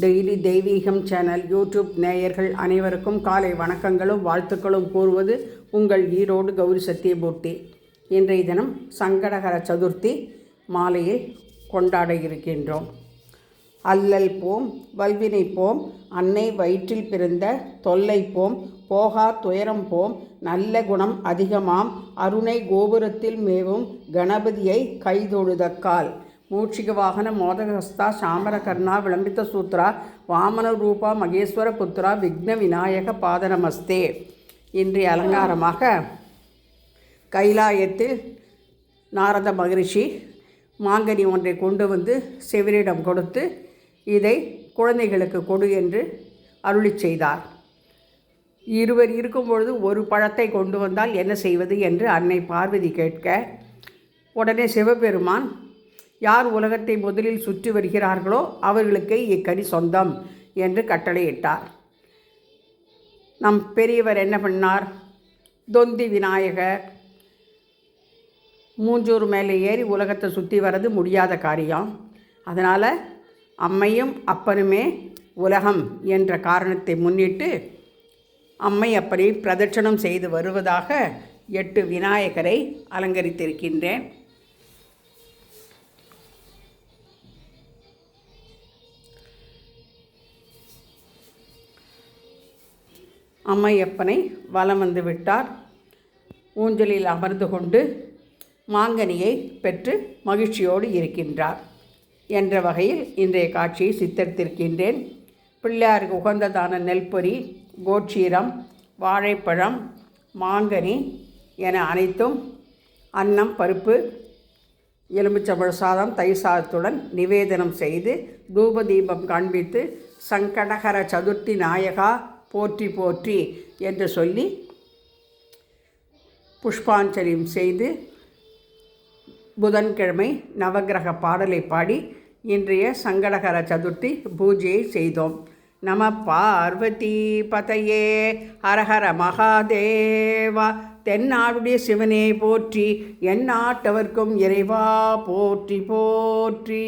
Daily தெய்வீகம் channel YouTube நேயர்கள் அனைவருக்கும் காலை வணக்கங்களும் வாழ்த்துக்களும் கூறுவது உங்கள் ஈரோடு கௌரி சத்தியமூர்த்தி. இன்றைய தினம் சங்கடகர சதுர்த்தி மாலையில் கொண்டாட இருக்கின்றோம். அல்லல் போம் வல்வினை போம், அன்னை வயிற்றில் பிறந்த தொல்லை போம், போகா துயரம் போம், நல்ல குணம் அதிகமாம், அருணை கோபுரத்தில் மேவும் கணபதியை கைதொழுதக்கால், மூஷிக வாகன மோதகஸ்தா சாமரகர்ணா விளம்பித்த சூத்ரா வாமன ரூபா மகேஸ்வர புத்ரா விக்ன விநாயக பாதனமஸ்தே. இன்றைய அலங்காரமாக கைலாயத்தில் நாரத மகரிஷி மாங்கனி ஒன்றை கொண்டு வந்து செவிலிடம் கொடுத்து இதை குழந்தைகளுக்கு கொடு என்று அருளி செய்தார். இருவர் இருக்கும்பொழுது ஒரு பழத்தை கொண்டு வந்தால் என்ன செய்வது என்று அன்னை பார்வதி கேட்க, உடனே சிவபெருமான் யார் உலகத்தை முதலில் சுற்றி வருகிறார்களோ அவர்களுக்கு இக்கனி சொந்தம் என்று கட்டளையிட்டார். நம் பெரியவர் என்ன பண்ணார்? தொந்தி விநாயகர் மூஞ்சூர் மேலே ஏறி உலகத்தை சுற்றி வர்றது முடியாத காரியம். அதனால் அம்மையும் அப்பனுமே உலகம் என்ற காரணத்தை முன்னிட்டு அம்மை அப்பனை பிரதட்சணம் செய்து வருவதாக 8 விநாயகரை அலங்கரித்திருக்கின்றேன். அம்மையப்பனை வலம் வந்து விட்டார். ஊஞ்சலில் அமர்ந்து கொண்டு மாங்கனியை பெற்று மகிழ்ச்சியோடு இருக்கின்றார் என்ற வகையில் இன்றைய காட்சியை சித்தரித்திருக்கின்றேன். பிள்ளையாருக்கு உகந்ததான நெல்பொரி, கோட்சீரம், வாழைப்பழம், மாங்கனி என அனைத்தும் அன்னம், பருப்பு, எலுமிச்சம்பழ சாதம், தயிர் சாதத்துடன் நிவேதனம் செய்து தூப தீபம் காண்பித்து சங்கடகர சதுர்த்தி நாயகா போற்றி போற்றி என்று சொல்லி புஷ்பாஞ்சலியும் செய்து புதன்கிழமை நவகிரக பாடலை பாடி இன்றைய சங்கடகர சதுர்த்தி பூஜையை செய்தோம். நம பார்வதி பதையே ஹரஹர மகாதேவா. தென்னாடுடைய சிவனே போற்றி, எந்நாட்டவர்க்கும் இறைவா போற்றி போற்றி.